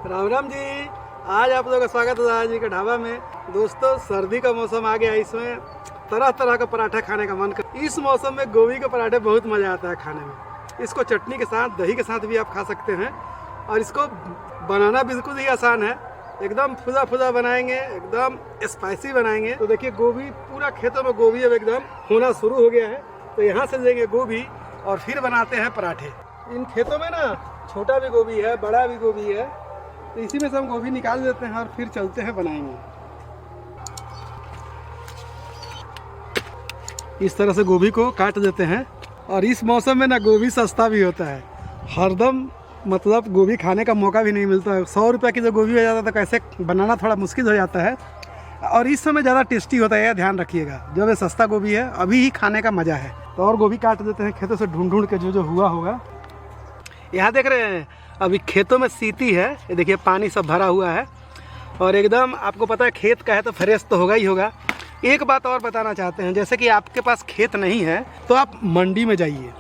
राम राम जी। आज आप लोगों का स्वागत है दादा जी के ढाबा में। दोस्तों, सर्दी का मौसम आ गया, इसमें तरह तरह का पराठा खाने का मन कर। इस मौसम में गोभी के पराठे बहुत मज़ा आता है खाने में। इसको चटनी के साथ, दही के साथ भी आप खा सकते हैं। और इसको बनाना बिल्कुल ही आसान है, एकदम फुदा फुदा बनाएंगे, एकदम स्पाइसी बनाएंगे। तो देखिए, गोभी पूरा खेतों में गोभी अब एकदम होना शुरू हो गया है। तो यहाँ से लेंगे गोभी और फिर बनाते हैं पराठे। इन खेतों में ना छोटा भी गोभी है, बड़ा भी गोभी है, तो इसी में से हम गोभी निकाल देते हैं और फिर चलते हैं बनाएंगे। इस तरह से गोभी को काट देते हैं। और इस मौसम में ना गोभी सस्ता भी होता है, हरदम मतलब गोभी खाने का मौका भी नहीं मिलता है। 100 रुपये की जो गोभी हो जाता है तो कैसे बनाना थोड़ा मुश्किल हो जाता है। और इस समय ज़्यादा टेस्टी होता है, ध्यान रखिएगा। जो भी सस्ता गोभी है अभी ही खाने का मज़ा है। तो और गोभी काट देते हैं खेतों से ढूंढ ढूंढ के, जो हुआ होगा। यहाँ देख रहे हैं अभी खेतों में सीती है, ये देखिए पानी सब भरा हुआ है और एकदम आपको पता है खेत का है तो फ्रेश तो होगा ही होगा। एक बात और बताना चाहते हैं, जैसे कि आपके पास खेत नहीं है तो आप मंडी में जाइए।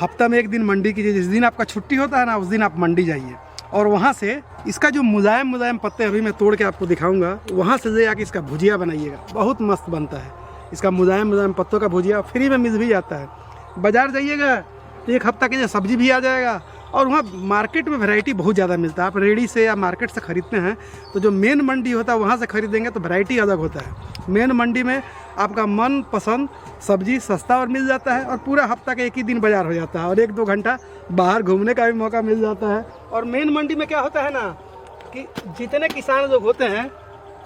हफ्ता में एक दिन मंडी कीजिए, जिस दिन आपका छुट्टी होता है ना उस दिन आप मंडी जाइए और वहाँ से इसका जो मुलायम मुलायम पत्ते अभी मैं तोड़ के आपको दिखाऊंगा, वहाँ से ले आके इसका भुजिया बनाइएगा, बहुत मस्त बनता है। इसका मुलायम मुलायम पत्तों का भुजिया फ्री में मिल भी जाता है। बाज़ार जाइएगा तो एक हफ्ता की सब्जी भी आ जाएगा। और वहाँ मार्केट में वैरायटी बहुत ज़्यादा मिलता है। आप रेडी से या मार्केट से ख़रीदते हैं तो जो मेन मंडी होता है वहाँ से ख़रीदेंगे तो वैरायटी अलग होता है। मेन मंडी में आपका मन पसंद सब्जी सस्ता और मिल जाता है और पूरा हफ्ता का एक ही दिन बाज़ार हो जाता है और 1-2 घंटा बाहर घूमने का भी मौका मिल जाता है। और मेन मंडी में क्या होता है ना कि जितने किसान लोग होते हैं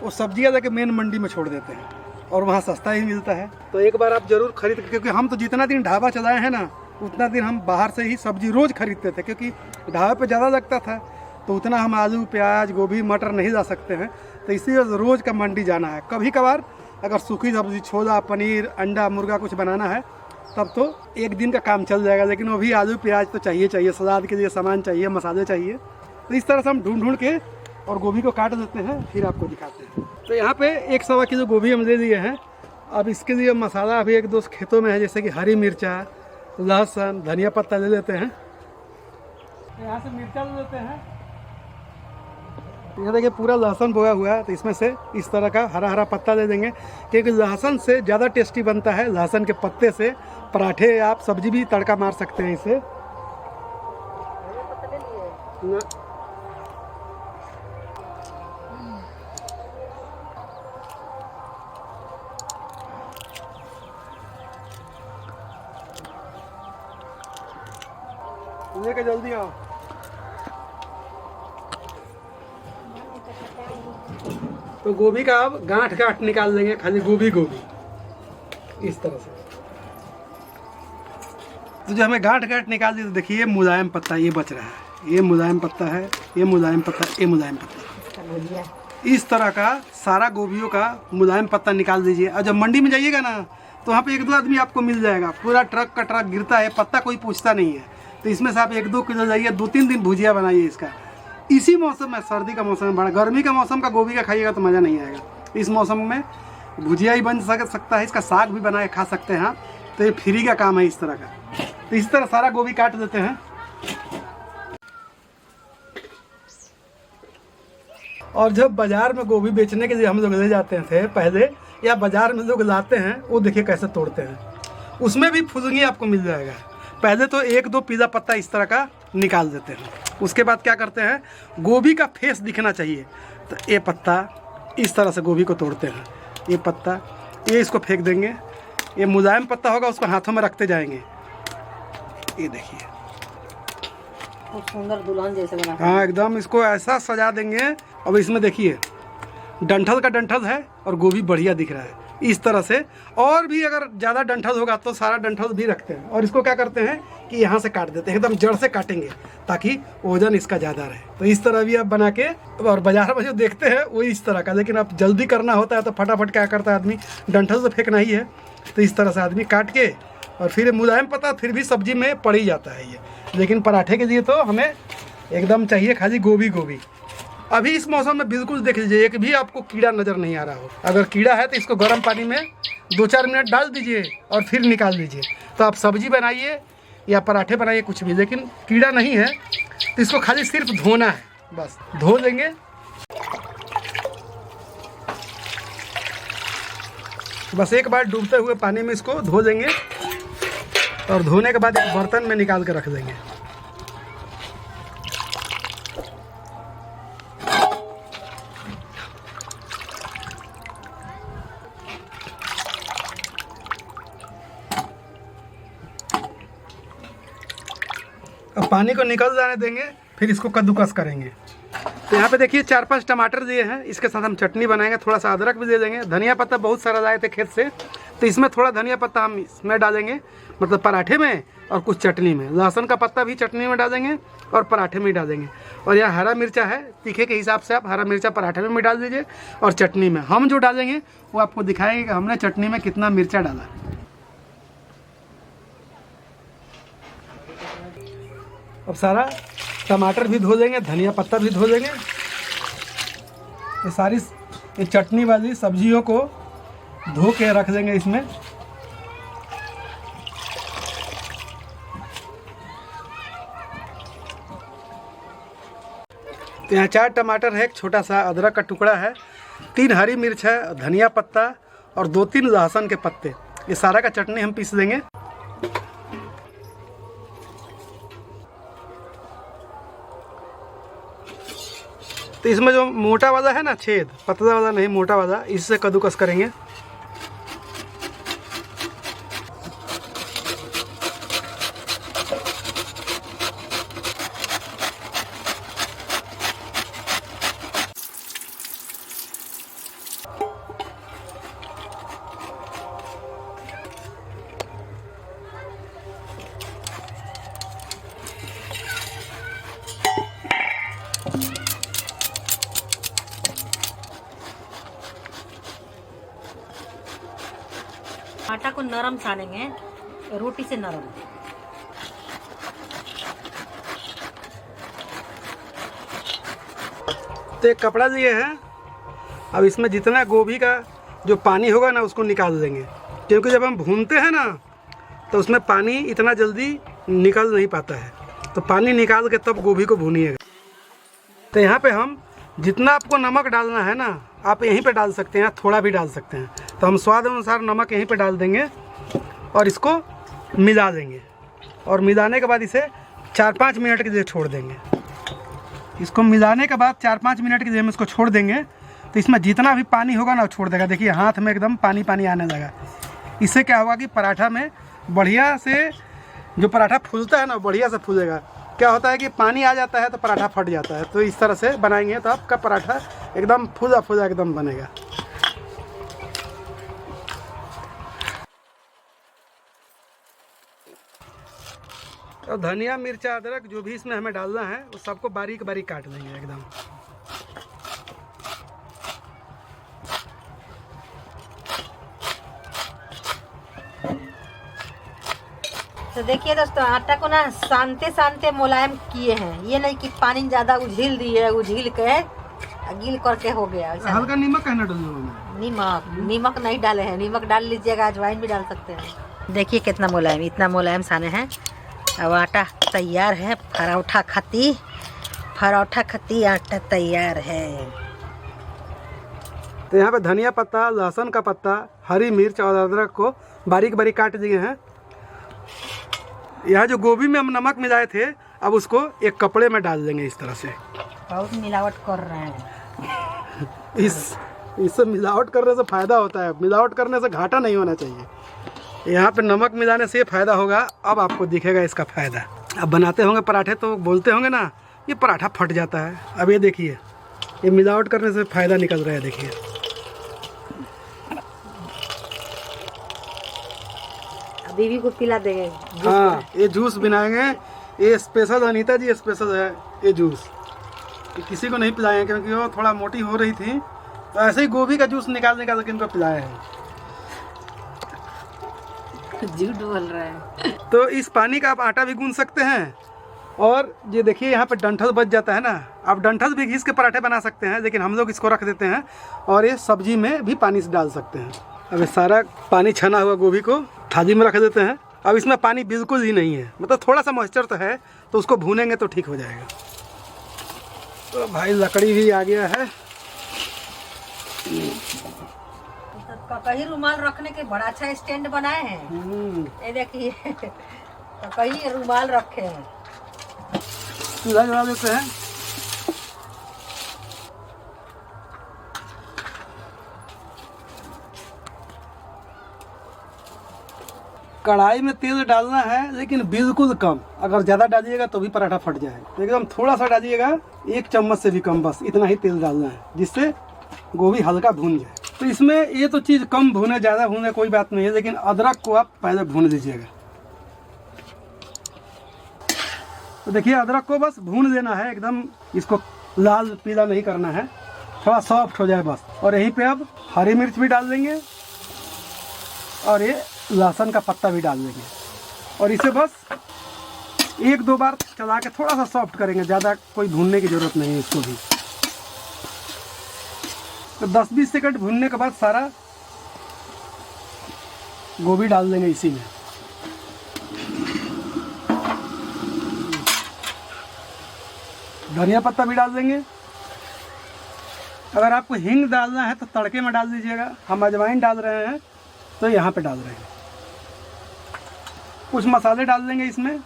वो सब्जियाँ जाके मेन मंडी में छोड़ देते हैं और वहाँ सस्ता ही मिलता है। तो एक बार आप ज़रूर खरीद, क्योंकि हम तो जितना दिन ढाबा चलाए हैं ना उतना दिन हम बाहर से ही सब्जी रोज़ खरीदते थे, क्योंकि ढाबे पे ज़्यादा लगता था तो उतना हम आलू प्याज गोभी मटर नहीं ला सकते हैं। तो इसीलिए रोज़ का मंडी जाना है। कभी कभार अगर सूखी सब्जी छोला पनीर अंडा मुर्गा कुछ बनाना है तब तो एक दिन का काम चल जाएगा, लेकिन वो भी आलू प्याज तो चाहिए, सलाद के लिए सामान चाहिए, मसाले चाहिए। तो इस तरह से हम ढूंढ ढूंढ के और गोभी को काट देते हैं, फिर आपको दिखाते हैं। तो यहाँ पे 1 किलो गोभी हम ले लिए हैं। अब इसके लिए मसाला अभी 1-2 खेतों में है, जैसे कि हरी मिर्चा लहसुन धनिया पत्ता ले लेते हैं। यहाँ से मिर्चा ले लेते हैं। यहाँ देखिए पूरा लहसुन बोया हुआ है, तो इसमें से इस तरह का हरा हरा पत्ता ले देंगे, क्योंकि लहसुन से ज़्यादा टेस्टी बनता है। लहसुन के पत्ते से पराठे आप सब्जी भी तड़का मार सकते हैं इसे। लेके जल्दी आओ। तो गोभी का अब गांठ निकाल देंगे, खाली गोभी इस तरह से। तो जो हमें गांठ निकाल दी, तो देखिए मुलायम पत्ता ये बच रहा है, ये मुलायम पत्ता है, ये मुलायम पत्ता, ये मुलायम पत्ता। इस तरह का सारा गोभियों का मुलायम पत्ता निकाल दीजिए। और जब मंडी में जाइएगा ना तो वहाँ पे 1-2 आदमी आपको मिल जाएगा, पूरा ट्रक का ट्रक गिरता है, पत्ता कोई पूछता नहीं है। तो इसमें से आप 1-2 किलो जाइए, 2-3 दिन भुजिया बनाइए इसका। इसी मौसम में, सर्दी का मौसम में, बड़ा गर्मी का मौसम का गोभी का खाइएगा तो मज़ा नहीं आएगा। इस मौसम में भुजिया ही बन सकता है, इसका साग भी बना के खा सकते हैं। तो ये फ्री का काम है इस तरह का। तो इस तरह सारा गोभी काट देते हैं। और जब बाज़ार में गोभी बेचने के लिए हम लोग ले जाते थे पहले, या बाज़ार में लोग लाते हैं, वो देखिए कैसे तोड़ते हैं। उसमें भी फुलगी आपको मिल जाएगा। पहले तो 1-2 पिज़्ज़ा पत्ता इस तरह का निकाल देते हैं। उसके बाद क्या करते हैं, गोभी का फेस दिखना चाहिए, तो ये पत्ता इस तरह से गोभी को तोड़ते हैं। ये पत्ता ये इसको फेंक देंगे। ये मुलायम पत्ता होगा उसको हाथों में रखते जाएंगे। ये देखिए खूब सुंदर दुल्हन जैसे बना। हाँ, एकदम इसको ऐसा सजा देंगे। अब इसमें देखिए डंठल का डंठल है और गोभी बढ़िया दिख रहा है इस तरह से। और भी अगर ज़्यादा डंठल होगा तो सारा डंठल भी रखते हैं। और इसको क्या करते हैं कि यहाँ से काट देते हैं, एकदम जड़ से काटेंगे ताकि वजन इसका ज़्यादा रहे। तो इस तरह भी आप बना के, और बाजार में जो देखते हैं वो इस तरह का, लेकिन आप जल्दी करना होता है तो फटाफट क्या करता है आदमी, डंठल से फेंकना ही है। तो इस तरह से आदमी काट के, और फिर मुलायम पता फिर भी सब्जी में पड़ ही जाता है ये। लेकिन पराठे के लिए तो हमें एकदम चाहिए खाली गोभी। अभी इस मौसम में बिल्कुल देख लीजिए, एक भी आपको कीड़ा नज़र नहीं आ रहा हो। अगर कीड़ा है तो इसको गर्म पानी में 2-4 मिनट डाल दीजिए और फिर निकाल दीजिए। तो आप सब्जी बनाइए या पराठे बनाइए कुछ भी, लेकिन कीड़ा नहीं है तो इसको खाली सिर्फ धोना है। बस धो लेंगे। बस एक बार डूबते हुए पानी में इसको धो देंगे और धोने के बाद एक बर्तन में निकाल के रख देंगे। अब पानी को निकल जाने देंगे, फिर इसको कद्दूकस करेंगे। तो यहाँ पे देखिए 4-5 टमाटर दिए हैं, इसके साथ हम चटनी बनाएंगे। थोड़ा सा अदरक भी दे देंगे। धनिया पत्ता बहुत सारा लाए थे खेत से, तो इसमें थोड़ा धनिया पत्ता हम इसमें डालेंगे, मतलब पराठे में, और कुछ चटनी में। लहसुन का पत्ता भी चटनी में डालेंगे और पराठे में डालेंगे। और यहाँ हरा मिर्चा है, तीखे के हिसाब से आप हरा मिर्चा पराठे में भी डाल दीजिए और चटनी में। हम जो डालेंगे वो आपको दिखाएंगे कि हमने चटनी में कितना मिर्चा डाला। अब सारा टमाटर भी धो देंगे, धनिया पत्ता भी धो देंगे। ये सारी ये चटनी वाली सब्जियों को धो के रख देंगे इसमें। तो यहाँ 4 टमाटर है, एक छोटा सा अदरक का टुकड़ा है, 3 हरी मिर्च है, धनिया पत्ता और 2-3 लहसुन के पत्ते। ये सारा का चटनी हम पीस देंगे। तो इसमें जो मोटा वाला है ना छेद, पतला वाला नहीं, मोटा वाला, इससे कद्दूकस करेंगे। आटा को नरम सानेंगे, रोटी से नरम। तो एक कपड़ा लिए हैं, अब इसमें जितना गोभी का जो पानी होगा ना उसको निकाल देंगे, क्योंकि जब हम भूनते हैं ना तो उसमें पानी इतना जल्दी निकल नहीं पाता है। तो पानी निकाल के तब गोभी को भूनिएगा। तो यहाँ पे हम जितना आपको नमक डालना है ना, आप यहीं पे डाल सकते हैं, थोड़ा भी डाल सकते हैं। तो हम स्वाद अनुसार नमक यहीं पे डाल देंगे और इसको मिला देंगे। और मिलाने के बाद इसे 4-5 मिनट के लिए छोड़ देंगे। इसको मिलाने के बाद 4-5 मिनट के लिए हम इसको छोड़ देंगे। तो इसमें जितना भी पानी होगा ना वो छोड़ देगा। देखिए हाथ में एकदम पानी पानी आने लगा। इससे क्या होगा कि पराठा में बढ़िया से, जो पराठा फूलता है ना बढ़िया से फूलेगा। क्या होता है कि पानी आ जाता है तो पराठा फट जाता है। तो इस तरह से बनाएंगे तो आपका पराठा एकदम फूला फूला एकदम बनेगा। और धनिया मिर्चा अदरक जो भी इसमें हमें डालना है वो सबको बारीक बारीक काट देंगे एकदम। तो देखिए दोस्तों, आटा को ना सानते सानते मुलायम किए हैं। ये नहीं कि पानी ज्यादा उझिल दिए, उझिल के गील करके हो गया। हल्का नमक कहना डाल, नमक नहीं डाले हैं। नमक डाल लीजिएगा, अजवाइन भी डाल सकते हैं। देखिए कितना मुलायम, इतना मुलायम साने हैं। अब आटा तैयार है। पराठा खती आटा तैयार है। तो यहाँ पे धनिया पत्ता, लहसुन का पत्ता, हरी मिर्च और अदरक को बारीक बारीक काट दिए हैं। यहाँ जो गोभी में हम नमक मिलाए थे, अब उसको एक कपड़े में डाल देंगे इस तरह से। बहुत मिलावट कर रहे हैं। इससे मिलावट करने से फ़ायदा होता है, मिलावट करने से घाटा नहीं होना चाहिए। यहाँ पे नमक मिलाने से ये फ़ायदा होगा। अब आपको दिखेगा इसका फ़ायदा। अब बनाते होंगे पराठे तो बोलते होंगे ना ये पराठा फट जाता है। अब ये देखिए, ये मिलावट करने से फ़ायदा निकल रहा है। देखिए बीवी को पिला देंगे। हाँ, ये जूस बनाएंगे। ये स्पेशल अनीता जी स्पेशल है ये जूस। ये किसी को नहीं पिलाए क्योंकि वो थोड़ा मोटी हो रही थी, तो ऐसे ही गोभी का जूस निकाल निकाल के इनको पिलाए हैं। झूठ बोल रहा है। तो इस पानी का आप आटा भी गूंद सकते हैं। और ये देखिए यहाँ पे डंठल बच जाता है ना, आप डंठल भी घिस के पराठे बना सकते हैं, लेकिन हम लोग इसको रख देते हैं और ये सब्जी में भी पानी से डाल सकते हैं। अब ये सारा पानी छना हुआ गोभी को थाली में रख देते हैं। अब इसमें पानी बिल्कुल ही नहीं है, मतलब थोड़ा सा मॉइस्चर तो है, तो उसको भूनेंगे तो ठीक हो जाएगा। तो भाई लकड़ी भी आ गया है। कहीं रुमाल रखने के बड़ा अच्छा स्टैंड बनाए हैं। ये देखिए कहीं रुमाल रखे हैं। चूल्हा जला देते हैं। कढ़ाई में तेल डालना है लेकिन बिल्कुल कम, अगर ज़्यादा डालिएगा तो भी पराठा फट जाएगा। एकदम थोड़ा सा डालिएगा, 1 चम्मच से भी कम, बस इतना ही तेल डालना है जिससे गोभी हल्का भून जाए। तो इसमें ये तो चीज़ कम भूने ज़्यादा भूने कोई बात नहीं है, लेकिन अदरक को आप पहले भून लीजिएगा। तो देखिए अदरक को बस भून देना है, एकदम इसको लाल पीला नहीं करना है, थोड़ा सॉफ्ट हो जाए बस। और यहीं पे अब हरी मिर्च भी डाल देंगे और ये लहसुन का पत्ता भी डाल देंगे और इसे बस 1-2 बार चला के थोड़ा सा सॉफ्ट करेंगे, ज़्यादा कोई भूनने की ज़रूरत नहीं है इसको भी। तो 10-20 सेकंड भूनने के बाद सारा गोभी डाल देंगे इसी में। धनिया पत्ता भी डाल देंगे। अगर आपको हींग डालना है तो तड़के में डाल दीजिएगा, हम अजवाइन डाल रहे हैं तो यहाँ पे डाल रहे हैं। कुछ मसाले डाल देंगे इसमें,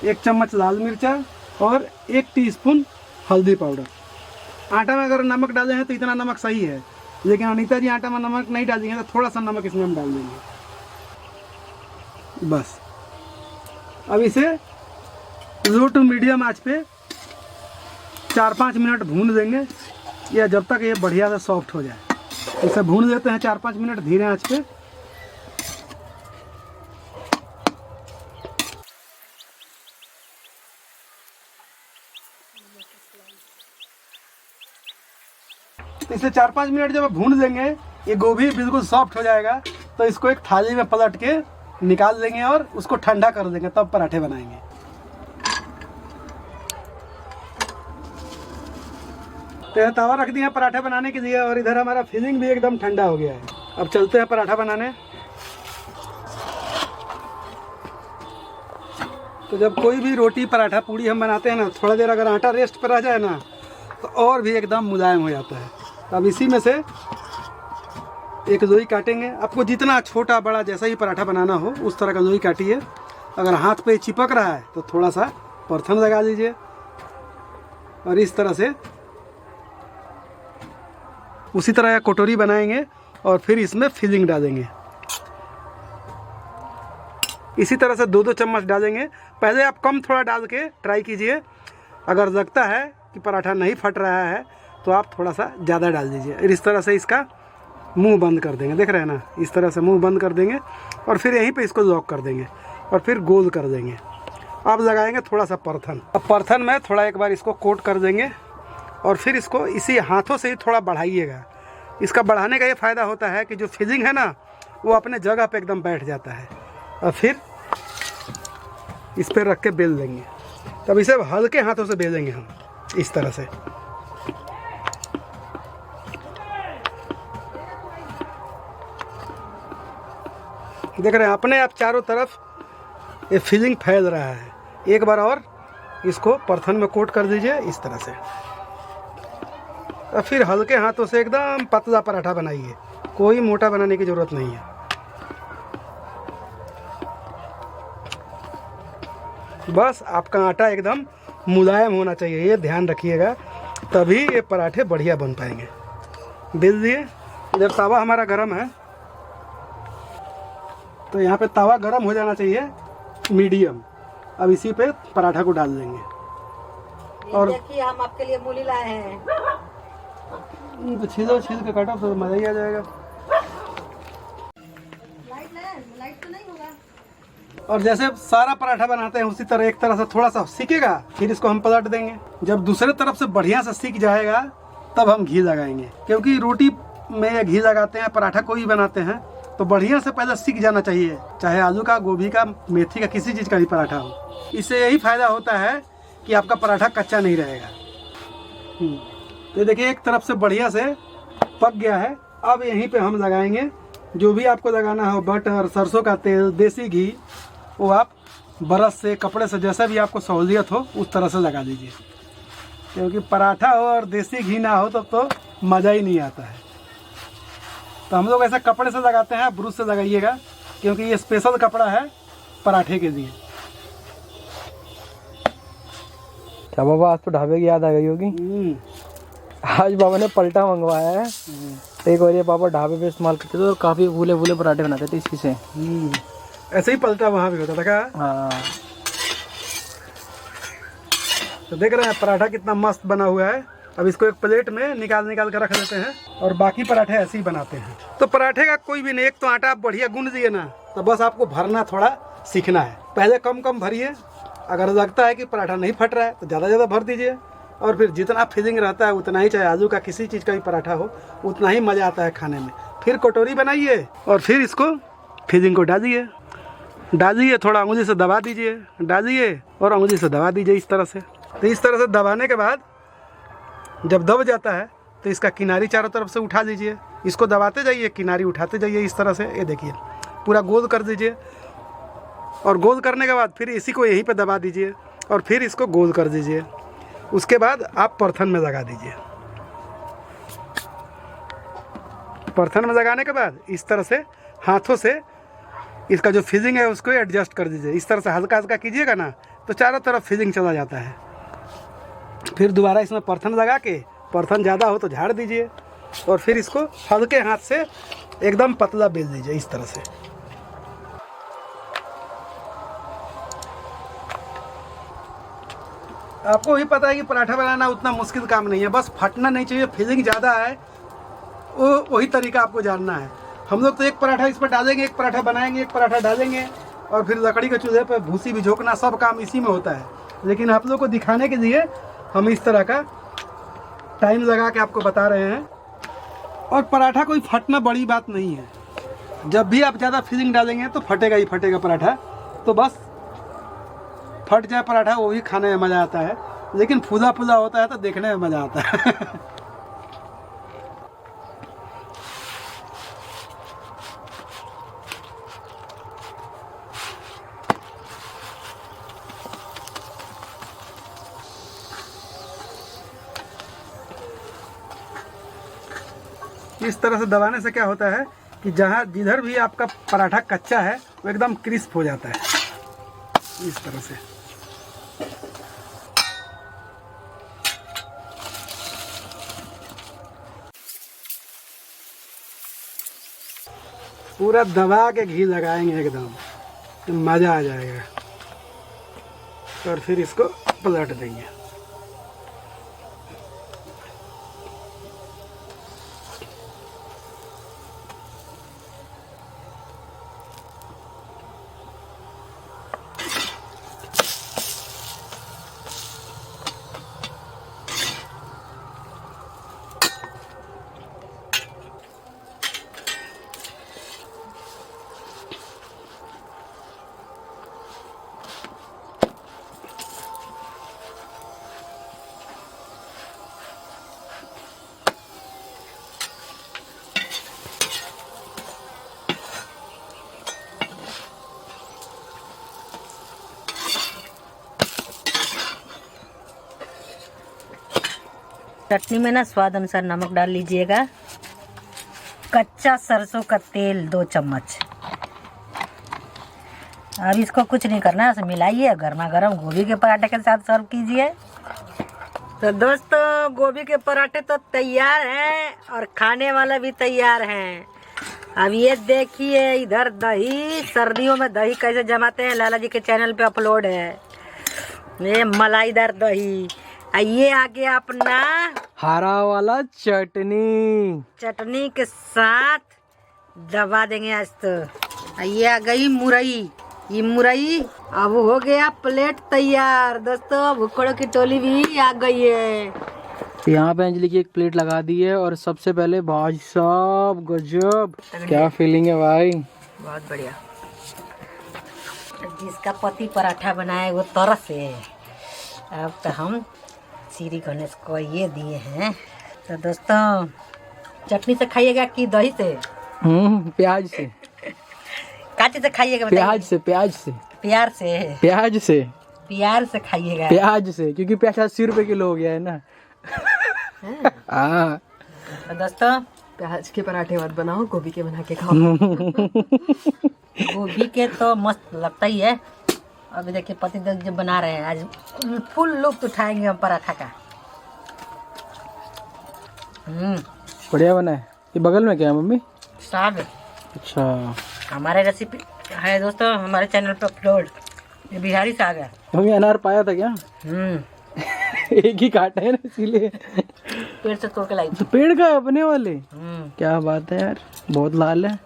1 चम्मच लाल मिर्चा और 1 टीस्पून हल्दी पाउडर। आटा में अगर नमक डाले हैं तो इतना नमक सही है, लेकिन अनीता जी आटा में नमक नहीं डालेंगे तो थोड़ा सा नमक इसमें हम डाल देंगे बस। अब इसे लो टू मीडियम आंच पे 4-5 मिनट भून देंगे, या जब तक ये बढ़िया से सॉफ्ट हो जाए। इसे भून देते हैं 4-5 मिनट धीरे आंच पे। इसे 4-5 मिनट जब भून देंगे, ये गोभी बिल्कुल सॉफ्ट हो जाएगा, तो इसको एक थाली में पलट के निकाल देंगे और उसको ठंडा कर देंगे, तब पराठे बनाएंगे। तो तवा रख दिया पराठे बनाने के लिए और इधर हमारा फिलिंग भी एकदम ठंडा हो गया है। अब चलते हैं पराठा बनाने। तो जब कोई भी रोटी पराठा पूड़ी हम बनाते हैं ना, थोड़ा देर अगर आटा रेस्ट पर रह जाए ना तो और भी एकदम मुलायम हो जाता है। अब इसी में से एक लोई काटेंगे। आपको जितना छोटा बड़ा जैसा ही पराठा बनाना हो उस तरह का लोई काटिए। अगर हाथ पे चिपक रहा है तो थोड़ा सा परथन लगा लीजिए और इस तरह से उसी तरह का कटोरी बनाएंगे और फिर इसमें फिलिंग डालेंगे। इसी तरह से 2-2 चम्मच डालेंगे। पहले आप कम थोड़ा डाल के ट्राई कीजिए, अगर लगता है कि पराठा नहीं फट रहा है तो आप थोड़ा सा ज़्यादा डाल दीजिए। इस तरह से इसका मुंह बंद कर देंगे, देख रहे हैं ना, इस तरह से मुंह बंद कर देंगे और फिर यहीं पे इसको लॉक कर देंगे और फिर गोल कर देंगे। अब लगाएंगे थोड़ा सा परथन। अब परथन में थोड़ा एक बार इसको कोट कर देंगे और फिर इसको इसी हाथों से ही थोड़ा बढ़ाइएगा। इसका बढ़ाने का ये फ़ायदा होता है कि जो फिलिंग है ना वो अपने जगह पे एकदम बैठ जाता है और फिर इस पर रख के बेल देंगे। तब इसे हल्के हाथों से बेलेंगे हम इस तरह से। देख रहे हैं अपने आप चारों तरफ ये फिलिंग फैल रहा है। एक बार और इसको परथन में कोट कर दीजिए इस तरह से और फिर हल्के हाथों से एकदम पतला पराठा बनाइए, कोई मोटा बनाने की ज़रूरत नहीं है। बस आपका आटा एकदम मुलायम होना चाहिए, ये ध्यान रखिएगा, तभी ये पराठे बढ़िया बन पाएंगे। बेल दिए। इधर तवा हमारा गरम है, तो यहाँ पे तवा गरम हो जाना चाहिए मीडियम। अब इसी पे पराठा को डाल देंगे और देखिए हम आपके लिए मूली लाए हैं। तो छील के काटो तो मज़ा ही आ जाएगा। लाइट तो नहीं होगा। और जैसे सारा पराठा बनाते हैं उसी तरह एक तरह से थोड़ा सा सीखेगा, फिर इसको हम पलट देंगे। जब दूसरे तरफ से बढ़िया से सीख जाएगा तब हम घी लगाएंगे, क्योंकि रोटी में घी लगाते हैं, पराठा कोई भी बनाते हैं तो बढ़िया से पहले सीख जाना चाहिए, चाहे आलू का, गोभी का, मेथी का, किसी चीज़ का भी पराठा हो। इससे यही फायदा होता है कि आपका पराठा कच्चा नहीं रहेगा। तो देखिए एक तरफ से बढ़िया से पक गया है। अब यहीं पे हम लगाएंगे जो भी आपको लगाना हो, बटर, सरसों का तेल, देसी घी, वो आप ब्रश से, कपड़े से, जैसा भी आपको सहूलियत हो उस तरह से लगा दीजिए। क्योंकि पराठा हो और देसी घी ना हो तब तो मज़ा ही नहीं आता है। तो हम लोग ऐसा कपड़े से लगाते हैं, ब्रश से लगाइएगा, क्योंकि ये स्पेशल कपड़ा है पराठे के लिए। क्या बाबा, आज तो ढाबे की याद आ गई होगी। आज बाबा ने पलटा मंगवाया है। एक बार ये पापा ढाबे पे इस्तेमाल करते थे और काफ़ी फूले फूले पराठे बनाते थे इसी से। ऐसे ही पलटा वहाँ भी होता था क्या? हाँ। तो देख रहे हैं पराठा कितना मस्त बना हुआ है। अब इसको एक प्लेट में निकाल कर रख देते हैं और बाकी पराठे ऐसे ही बनाते हैं। तो पराठे का कोई भी नहीं, एक तो आटा आप बढ़िया गूंद दिए ना, तो बस आपको भरना थोड़ा सीखना है। पहले कम कम भरिए, अगर लगता है कि पराठा नहीं फट रहा है तो ज़्यादा भर दीजिए, और फिर जितना फिलिंग रहता है उतना ही, चाहे आलू का किसी चीज़ का भी पराठा हो, उतना ही मज़ा आता है खाने में। फिर कटोरी बनाइए और फिर इसको फिलिंग को डालिए, थोड़ा उंगली से दबा दीजिए, डालिए और उंगली से दबा दीजिए इस तरह से। तो इस तरह से दबाने के बाद जब दब जाता है तो इसका किनारी चारों तरफ से उठा लीजिए, इसको दबाते जाइए, किनारी उठाते जाइए इस तरह से। ये देखिए पूरा गोल कर दीजिए, और गोल करने के बाद फिर इसी को यहीं पे दबा दीजिए और फिर इसको गोल कर दीजिए। उसके बाद आप परथन में लगा दीजिए। परथन में लगाने के बाद इस तरह से हाथों से इसका जो फिलिंग है उसको एडजस्ट कर दीजिए। इस तरह से हल्का हल्का कीजिएगा ना तो चारों तरफ फिलिंग चला जाता है। फिर दोबारा इसमें परथन लगा के, परथन ज़्यादा हो तो झाड़ दीजिए और फिर इसको हल्के हाथ से एकदम पतला बेल दीजिए इस तरह से। आपको भी पता है कि पराठा बनाना उतना मुश्किल काम नहीं है, बस फटना नहीं चाहिए, फिलिंग ज़्यादा है, वही तरीका आपको जानना है। हम लोग तो एक पराठा इस पर डालेंगे, एक पराठा बनाएंगे, एक पराठा डालेंगे और फिर लकड़ी के चूल्हे पर भूसी भी झोंकना, सब काम इसी में होता है। लेकिन आप लोग को दिखाने के लिए हम इस तरह का टाइम लगा के आपको बता रहे हैं। और पराठा कोई फटना बड़ी बात नहीं है, जब भी आप ज़्यादा फिलिंग डालेंगे तो फटेगा ही फटेगा पराठा। तो बस फट जाए पराठा, वो भी खाने में मज़ा आता है, लेकिन फूला फूला होता है तो देखने में मज़ा आता है। इस तरह से दबाने से क्या होता है कि जिधर भी आपका पराठा कच्चा है वो एकदम क्रिस्प हो जाता है इस तरह से। पूरा दबा के घी लगाएंगे एकदम, तो मज़ा आ जाएगा। और फिर इसको पलट देंगे। चटनी में ना स्वाद अनुसार नमक डाल लीजिएगा। कच्चा सरसों का तेल 2 चम्मच। अब इसको कुछ नहीं करना है, मिलाइए, गर्मा गर्म गोभी के पराठे के साथ सर्व कीजिए। तो दोस्तों गोभी के पराठे तो तैयार हैं और खाने वाला भी तैयार हैं। अब ये देखिए इधर दही, सर्दियों में दही कैसे जमाते हैं लाला जी के चैनल पे अपलोड है। ये मलाईदार दही। ये आ गया अपना हरा वाला चटनी के साथ दबा देंगे आज तो। ये आ गई मुरई, ये मुरई। अब हो गया प्लेट तैयार। दोस्तों भुक्कड़ों की टोली भी आ गई है। यहाँ पे अंजलि की एक प्लेट लगा दी है और सबसे पहले भाई साहब गजब, क्या फीलिंग है भाई, बहुत बढ़िया। जिसका पति पराठा बनाए वो तरस है। अब तो हम श्री गणेश को ये दिए हैं। तो दोस्तों चटनी से खाइएगा कि दही से? प्याज से। काची से खाइएगा? प्याज से। प्याज से। प्यार से खाइएगा। प्याज से, क्योंकि प्याज 80 रुपए किलो हो गया है ना। हाँ तो दोस्तों प्याज के पराठे मत बनाओ, गोभी के बना के खाओ। गोभी के तो मस्त लगता ही है। अभी देखिए पति देव जो बना रहे हैं, आज फुल लुत्फ उठाएंगे हम पराठा का। बढ़िया बना है। ये बगल में क्या है मम्मी? साग। अच्छा, हमारे रेसिपी है दोस्तों हमारे चैनल पर अपलोड। ये बिहारी साग है। मम्मी अनार पाया था क्या? एक ही काटा है ना, इसीलिए पेड़ से तोड़ के लाई। तो पेड़ का है अपने वाले। क्या बात है यार, बहुत लाल है।